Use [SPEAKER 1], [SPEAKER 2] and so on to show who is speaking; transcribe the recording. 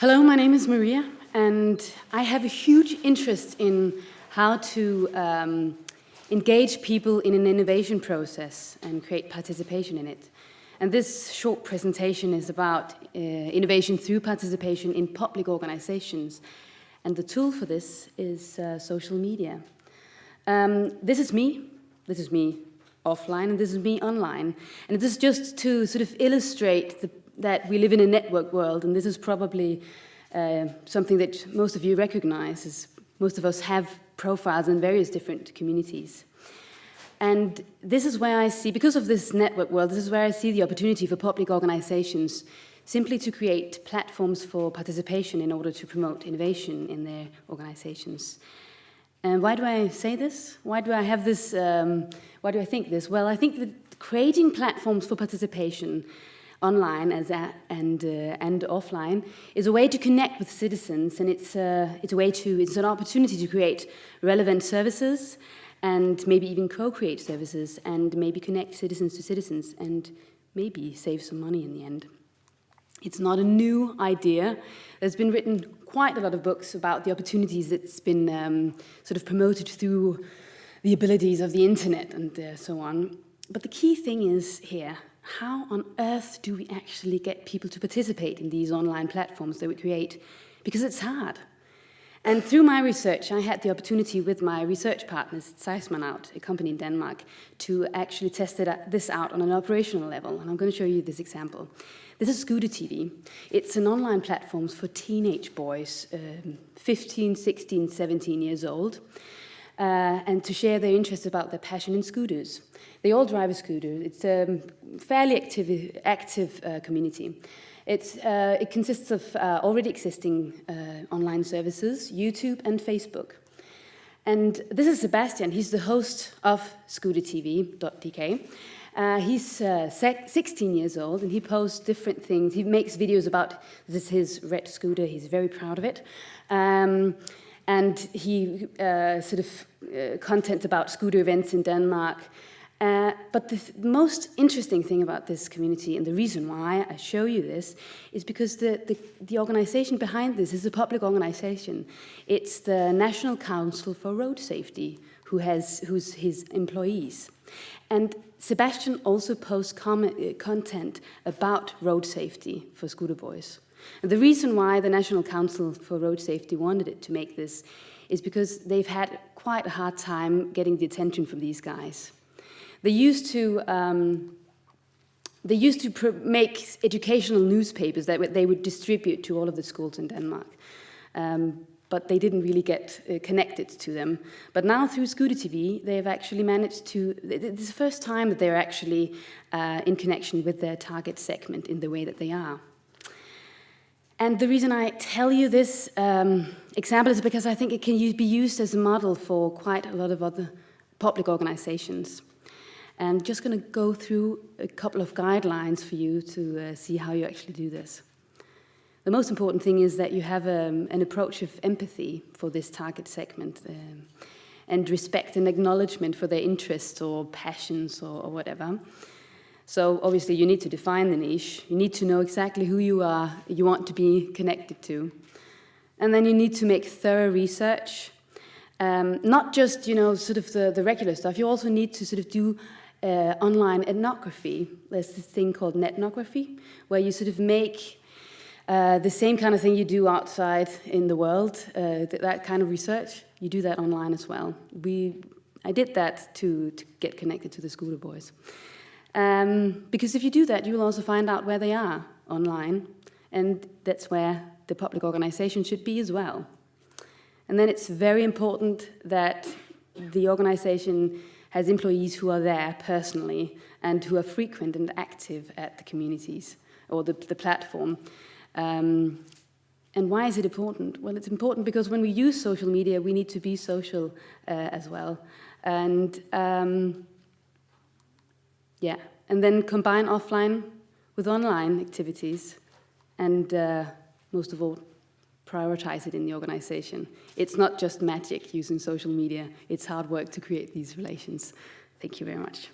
[SPEAKER 1] Hello, my name is Maria, and I have a huge interest in how to engage people in an innovation process and create participation in it. And this short presentation is about innovation through participation in public organizations. And the tool for this is social media. This is me offline, and this is me online. And this is just to sort of illustrate that we live in a network world, and this is probably something that most of you recognize, as most of us have profiles in various different communities. And this is where I see, because of this network world, this is where I see the opportunity for public organizations simply to create platforms for participation in order to promote innovation in their organizations. And why do I say this? Why do I have this, why do I think this? Well, I think that creating platforms for participation online and offline is a way to connect with citizens, and it's an opportunity to create relevant services and maybe even co-create services and maybe connect citizens to citizens and maybe save some money in the end. It's not a new idea. There's been written quite a lot of books about the opportunities that's been sort of promoted through the abilities of the internet and so on. But the key thing is here, how on earth do we actually get people to participate in these online platforms that we create? Because it's hard. And through my research, I had the opportunity with my research partners at Seismonaut, a company in Denmark, to actually test this out on an operational level. And I'm going to show you this example. This is Scooter TV. It's an online platform for teenage boys, 15, 16, 17 years old, and to share their interest about their passion in scooters. They all drive a scooter. It's a fairly active community. It consists of already existing online services, YouTube and Facebook. And this is Sebastian. He's the host of scootertv.dk. He's 16 years old, and he posts different things. He makes videos about this is his red scooter. He's very proud of it. And he content about scooter events in Denmark. But the most interesting thing about this community, and the reason why I show you this, is because the organization behind this is a public organization. It's the National Council for Road Safety, who's his employees. And Sebastian also posts content about road safety for scooter boys. And the reason why the National Council for Road Safety wanted it to make this is because they've had quite a hard time getting the attention from these guys. They used to make educational newspapers that they would distribute to all of the schools in Denmark, but they didn't really get connected to them. But now through Scooter TV, they have actually managed to. It's the first time that they're actually in connection with their target segment in the way that they are. And the reason I tell you this example is because I think it can be used as a model for quite a lot of other public organizations. I'm just going to go through a couple of guidelines for you to see how you actually do this. The most important thing is that you have an approach of empathy for this target segment and respect and acknowledgement for their interests or passions or whatever. So obviously you need to define the niche. You need to know exactly who you want to be connected to. And then you need to make thorough research. Not just, sort of the regular stuff. You also need to sort of do online ethnography. There's this thing called netnography, where you sort of make the same kind of thing you do outside in the world, that kind of research. You do that online as well. I did that to get connected to the scooter boys. Because if you do that, you will also find out where they are online, and that's where the public organization should be as well. And then it's very important that the organization has employees who are there personally and who are frequent and active at the communities or the platform. And why is it important? Well, it's important because when we use social media, we need to be social as well. And and then combine offline with online activities, and most of all, prioritize it in the organization. It's not just magic using social media, it's hard work to create these relations. Thank you very much.